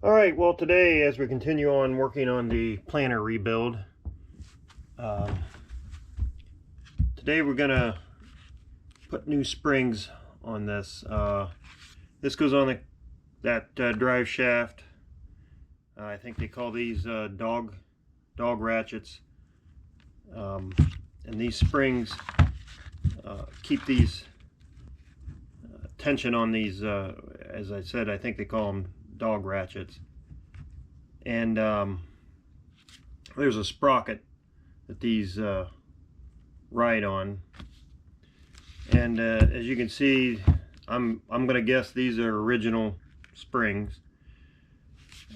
Alright, well today as we continue on working on the planter rebuild, today we're gonna put new springs on this. This goes on that drive shaft. I think they call these dog ratchets, and these springs keep these tension on these, as I said, I think they call them dog ratchets. And there's a sprocket that these ride on, and as you can see, I'm gonna guess these are original springs.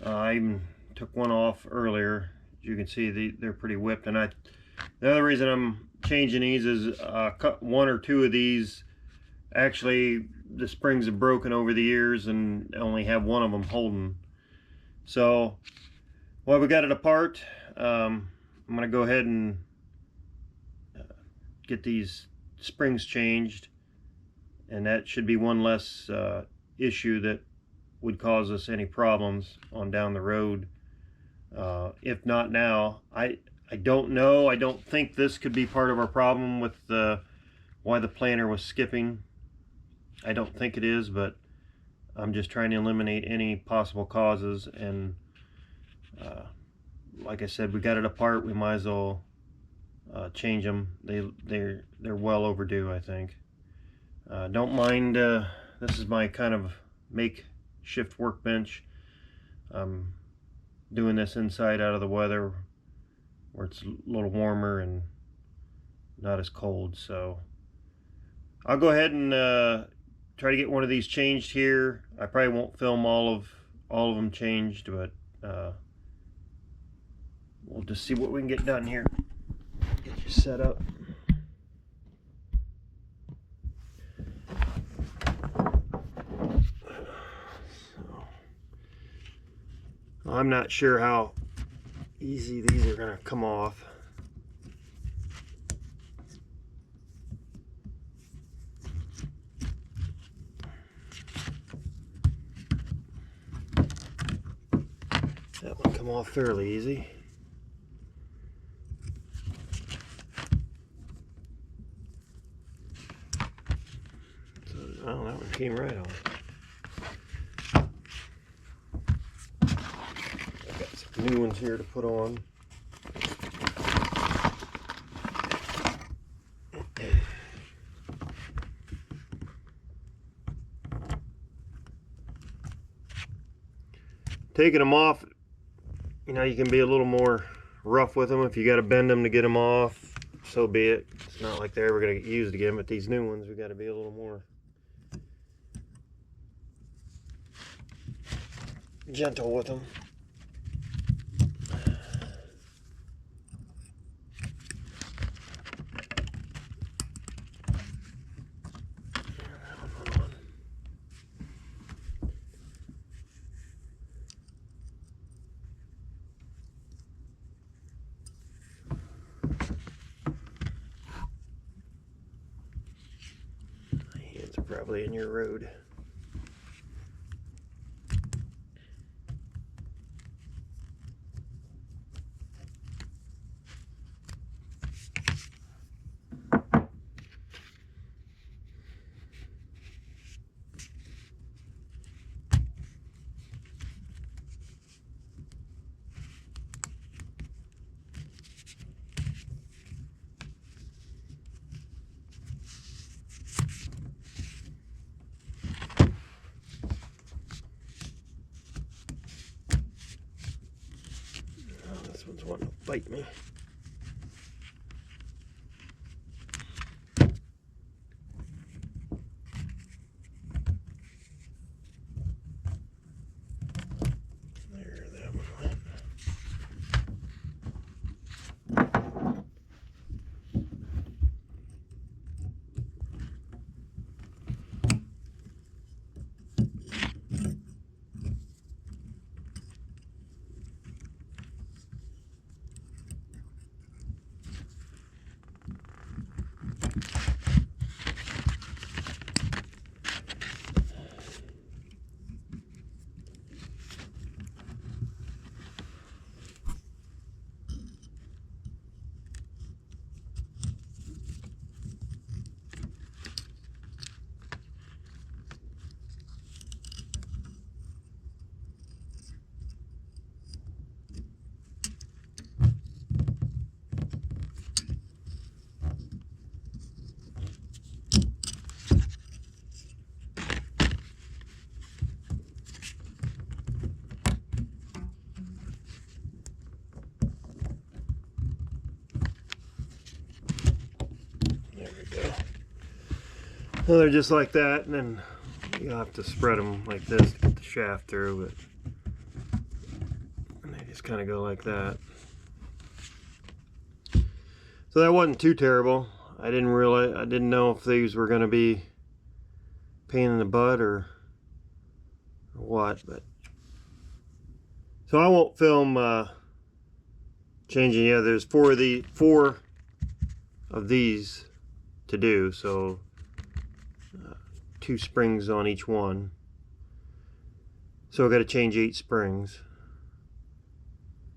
I even took one off earlier. As you can see, they're pretty whipped, and the other reason I'm changing these is cut one or two of these. Actually, the springs have broken over the years and only have one of them holding. So while we got it apart, I'm going to go ahead and get these springs changed, and that should be one less issue that would cause us any problems on down the road. If not now, I don't know. I don't think this could be part of our problem with why the planter was skipping. I don't think it is, but I'm just trying to eliminate any possible causes. And like I said, we got it apart. We might as well change them. They're well overdue, I think. Don't mind. This is my kind of makeshift workbench. I'm doing this inside out of the weather, where it's a little warmer and not as cold. So I'll go ahead and try to get one of these changed here. I probably won't film all of them changed, but we'll just see what we can get done here. Get you set up. So, I'm not sure how easy these are going to come off. That one come off fairly easy. So, oh, that one came right off. I've got some new ones here to put on. Taking them off, you know, you can be a little more rough with them. If you got to bend them to get them off, so be it. It's not like they're ever going to get used again, but these new ones, we got to be a little more gentle with them. Probably in your road. This one's wanting to bite me. There, that one went. Well, they're just like that, and then you have to spread them like this to get the shaft through, but and they just kind of go like that. So that wasn't too terrible. I didn't know if these were going to be pain in the butt or what, but so I won't film changing. Yeah, there's four of these to do, so 2 springs on each one. So I got to change 8 springs.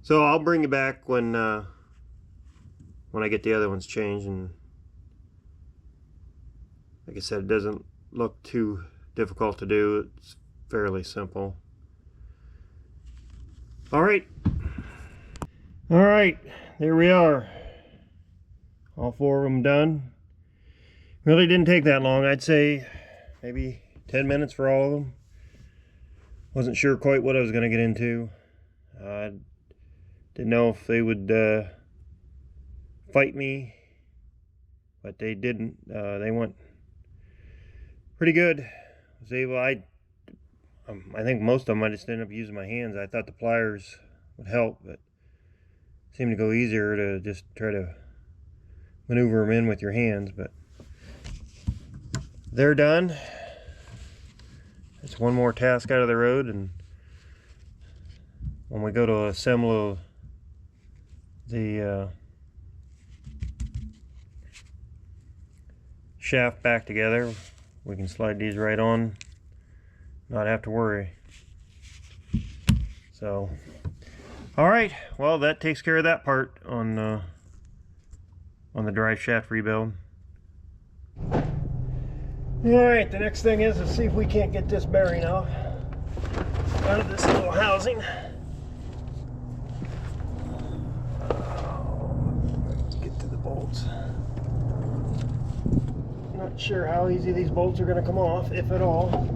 So I'll bring it back when I get the other ones changed, and like I said, it doesn't look too difficult to do. It's fairly simple. All right, there we are. All 4 of them done. Really didn't take that long. I'd say maybe 10 minutes for all of them. Wasn't sure quite what I was going to get into. Didn't know if they would fight me, but they didn't. They went pretty good. I think most of them I just ended up using my hands. I thought the pliers would help, but it seemed to go easier to just try to maneuver them in with your hands. But they're done. It's one more task out of the road, and when we go to assemble the shaft back together, we can slide these right on, not have to worry. So, all right, well, that takes care of that part on the drive shaft rebuild. All right, the next thing is to see if we can't get this bearing out of this little housing. Let's get to the bolts. Not sure how easy these bolts are going to come off, if at all.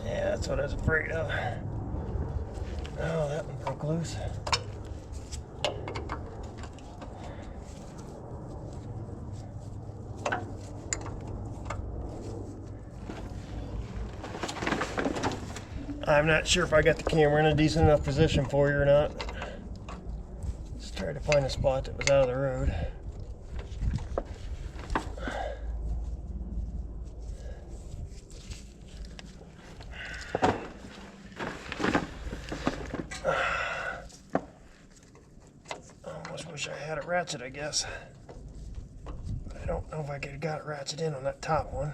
Yeah, that's what I was afraid of. Oh, that one broke loose. I'm not sure if I got the camera in a decent enough position for you or not. Just tried to find a spot that was out of the road. Almost wish I had it ratchet, I guess. But I don't know if I could have got it ratchet in on that top one.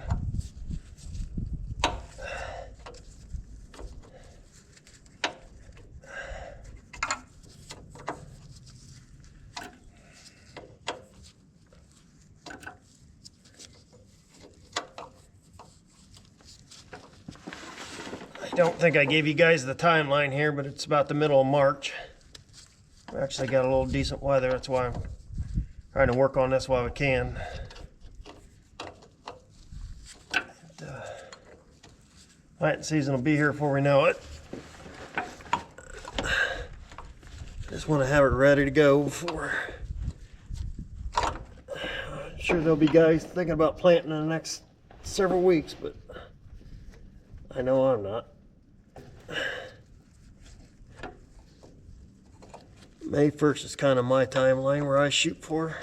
I don't think I gave you guys the timeline here, but it's about the middle of March. We actually got a little decent weather. That's why I'm trying to work on this while we can. Planting season will be here before we know it. Just want to have it ready to go before. I'm sure there'll be guys thinking about planting in the next several weeks, but I know I'm not. May 1st is kind of my timeline where I shoot for.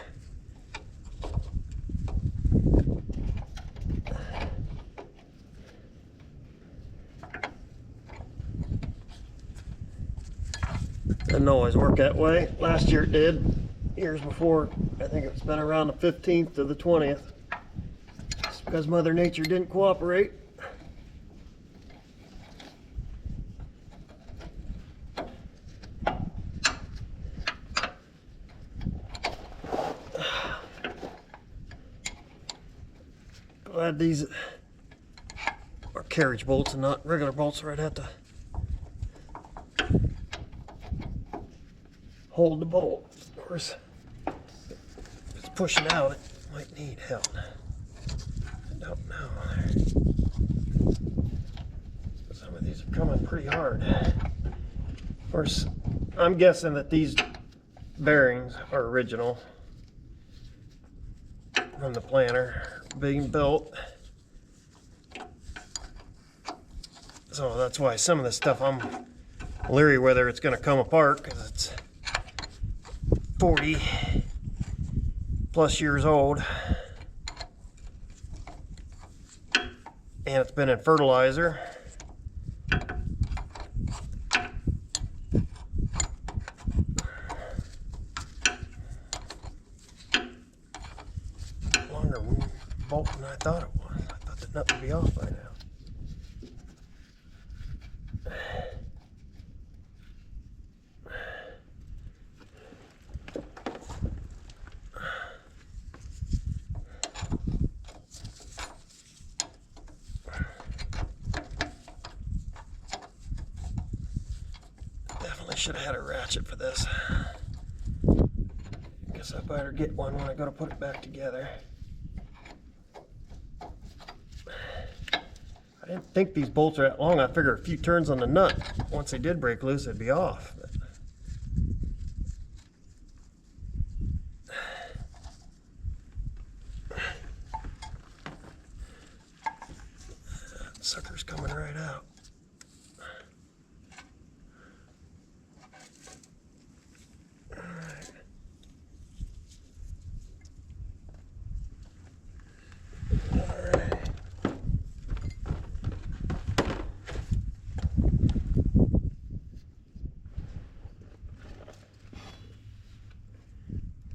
Doesn't always work that way. Last year it did. Years before, I think it's been around the 15th to the 20th. It's because Mother Nature didn't cooperate. Glad these are carriage bolts and not regular bolts, where I'd have to hold the bolt. Of course, if it's pushing out, it might need help. I don't know. pretty hard. Of course, I'm guessing that these bearings are original from the planter being built. So that's why some of this stuff I'm leery whether it's going to come apart, because it's 40 plus years old and it's been in fertilizer. Longer bolt than I thought it was. I thought that nut would be off by now. Definitely should have had a ratchet for this. Guess I better get one when I go to put it back together. I didn't think these bolts are that long. I figured a few turns on the nut, once they did break loose, it'd be off. But that sucker's coming right out.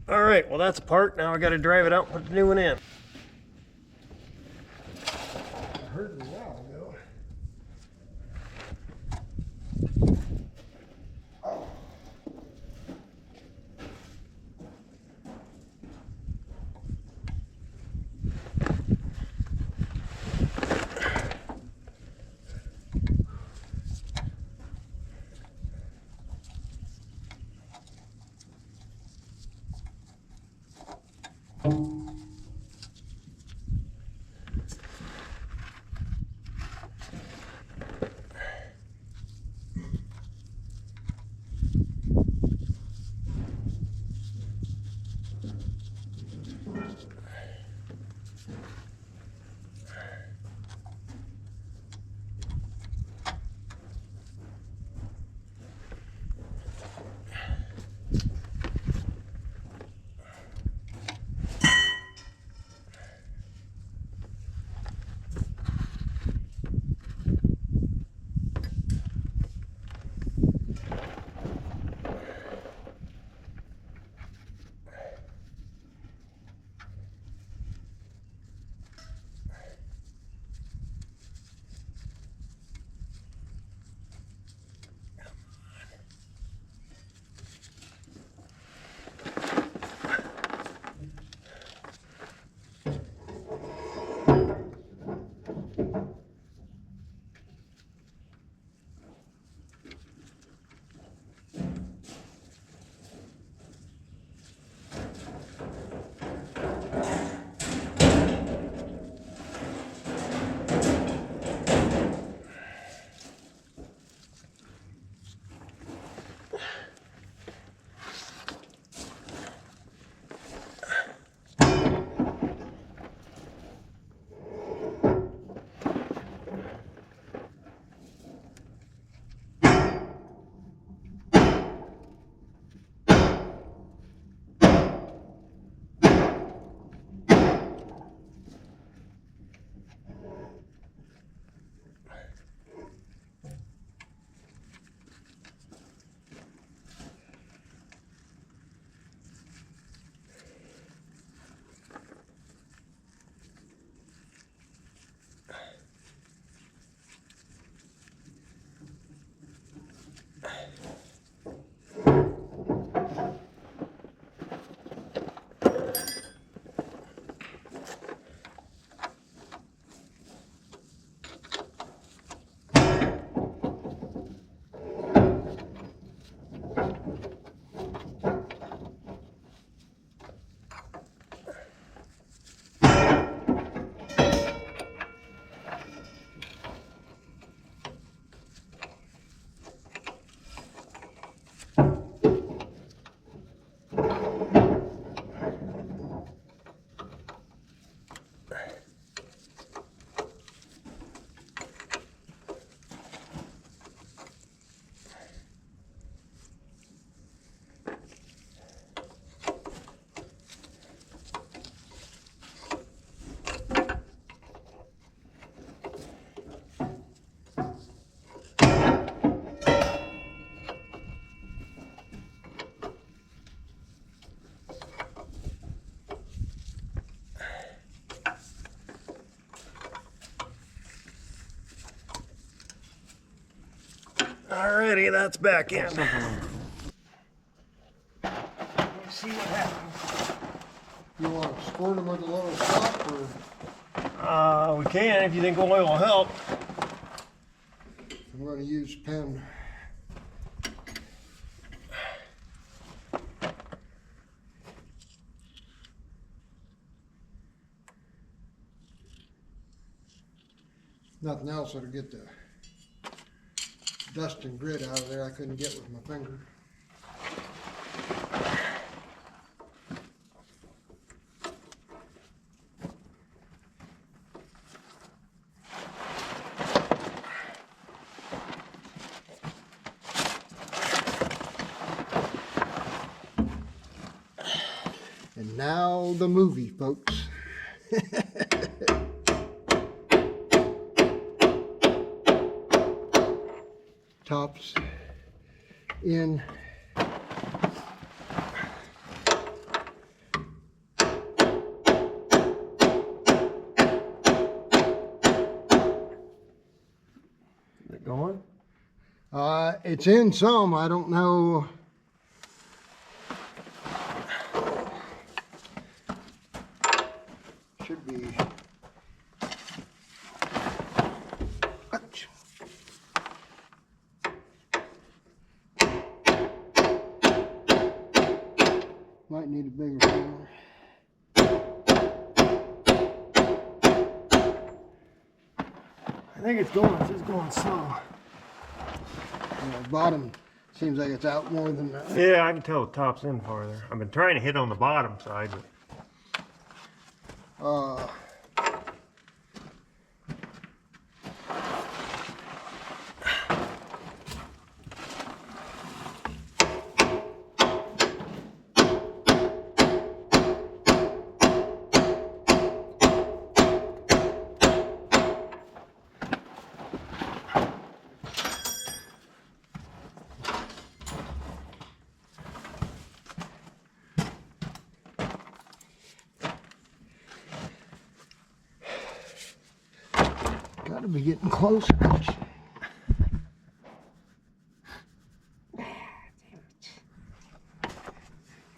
All right, well that's apart. Now I got to drive it out and put the new one in. I heard it a while ago. Alrighty, that's back in. Let's see what happens. You want to squirt them with a little soap, or? We can if you think oil will help. I'm going to use pen. Nothing else that'll get the dust and grit out of there I couldn't get with my finger. And now the movie, folks. Tops in. Is it going? It's in some, I don't know. Should be. Ouch. Might need a bigger hammer. I think it's going. It's just going slow. The bottom seems like it's out more than that. Yeah, I can tell the top's in farther. I've been trying to hit on the bottom side, but gotta be getting closer.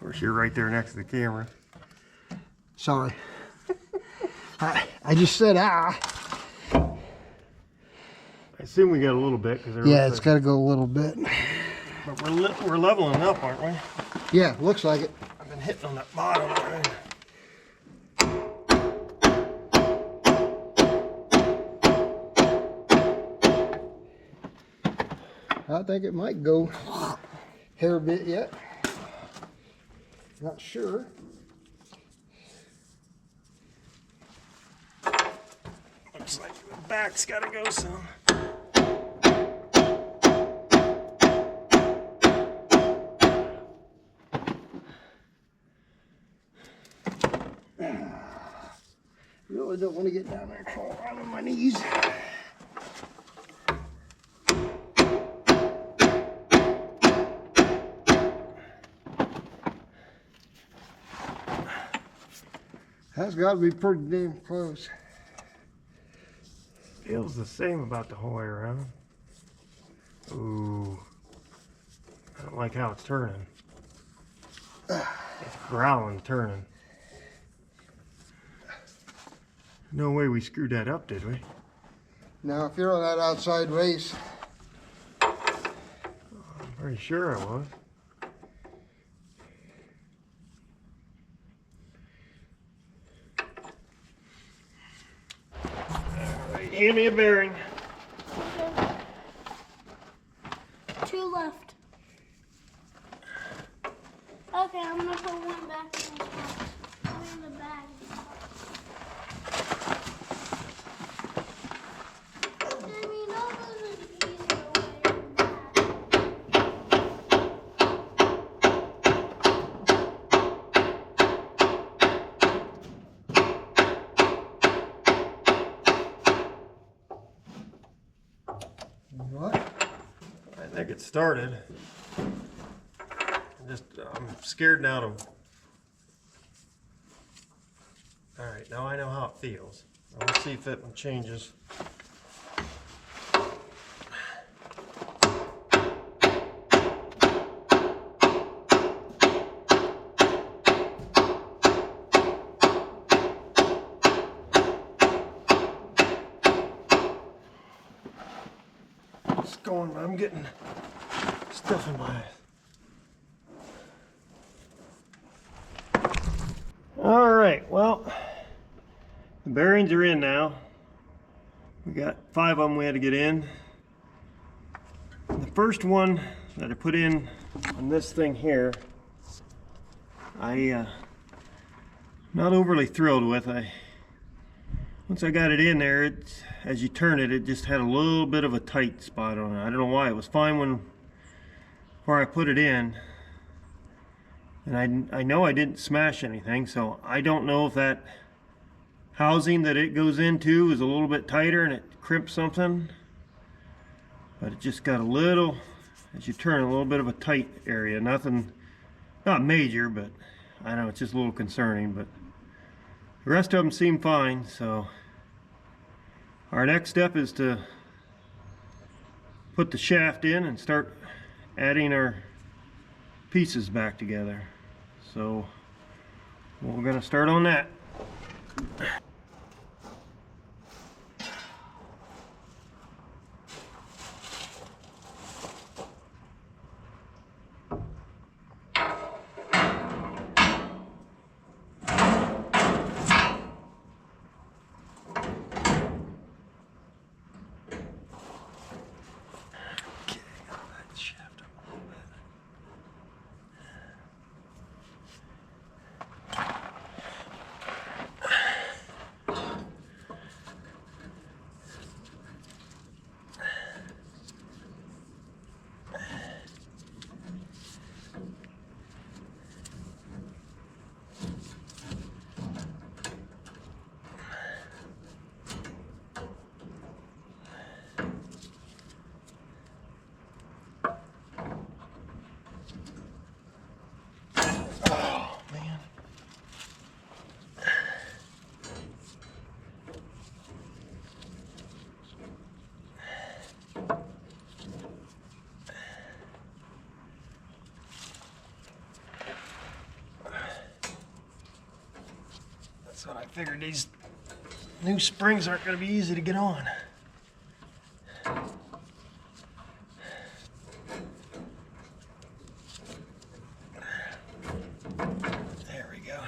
of course you're right there next to the camera. Sorry. I just said ah. I assume we got a little bit because Yeah, it's got to go a little bit. But we're leveling up, aren't we? Yeah, looks like it. I've been hitting on that bottom. Right? I think it might go hair bit yet. Not sure. Looks like the back's got to go some. Really don't want to get down there and fall out on my knees. That's got to be pretty damn close. Feels the same about the whole way around. Ooh. I don't like how it's turning. It's growling, turning. No way we screwed that up, did we? Now, if you're on that outside race, I'm pretty sure I was. Alright, hand me a bearing. Okay. 2 left. Okay, I'm gonna put one back in the box. In the bag. I mean, all those are easier way than what? I think it started. I'm scared now to. Alright, now I know how it feels. Now let's see if it changes. going, but I'm getting stuff in my eyes. All right, well, the bearings are in now. We got 5 of them we had to get in. The first one that I put in on this thing here, not overly thrilled with. Once I got it in there, as you turn it, it just had a little bit of a tight spot on it. I don't know why. It was fine before I put it in, and I know I didn't smash anything, so I don't know if that housing that it goes into is a little bit tighter and it crimps something, but it just got a little, as you turn, a little bit of a tight area. Nothing, not major, but I know it's just a little concerning. But the rest of them seem fine. So our next step is to put the shaft in and start adding our pieces back together. So we're going to start on that. So I figured these new springs aren't going to be easy to get on. There we go.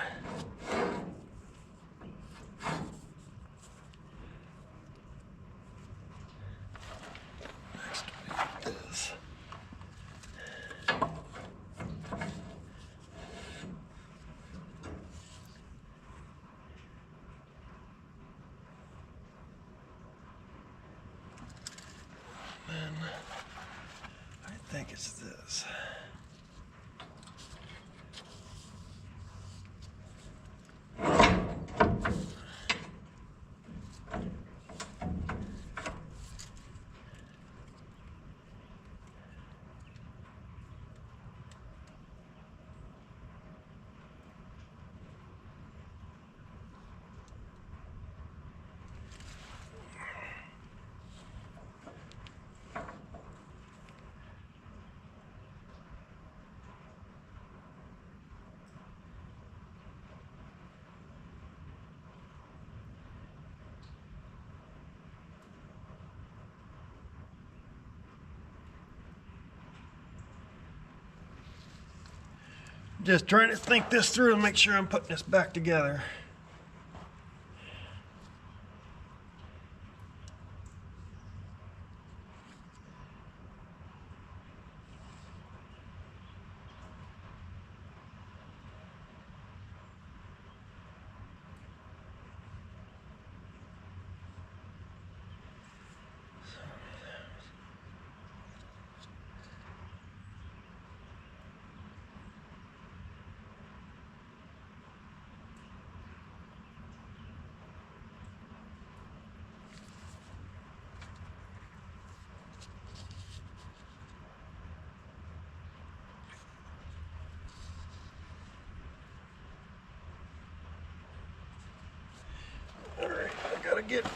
Next we do this. I think it's this. Just trying to think this through and make sure I'm putting this back together. All right, I gotta get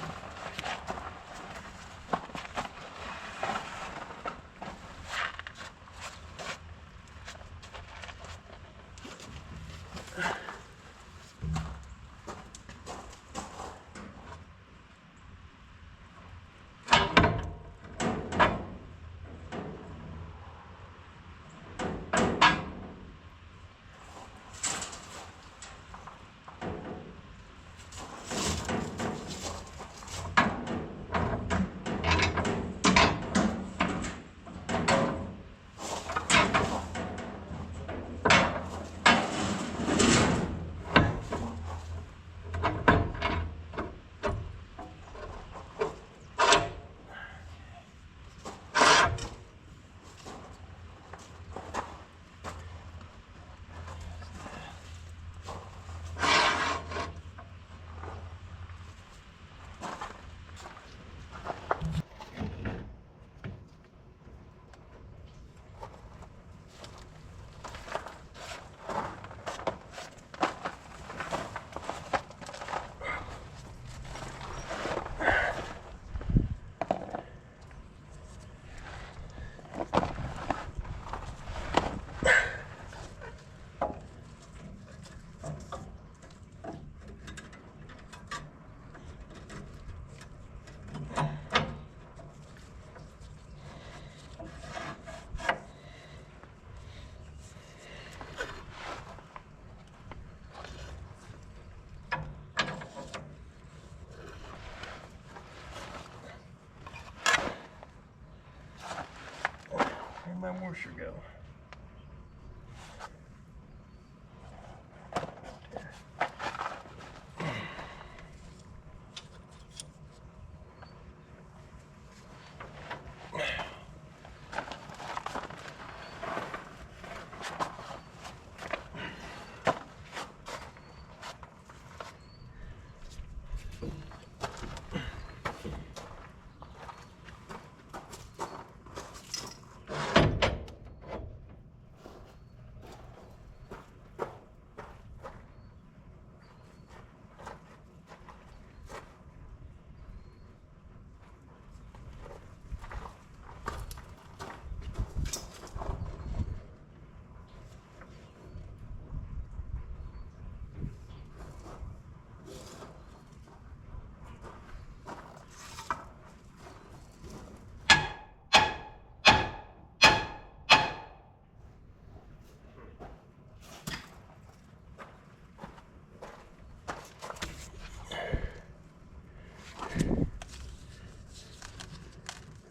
my washer go?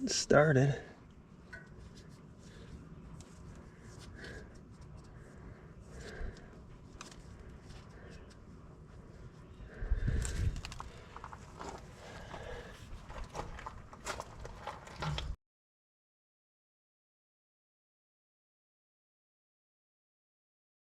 Started.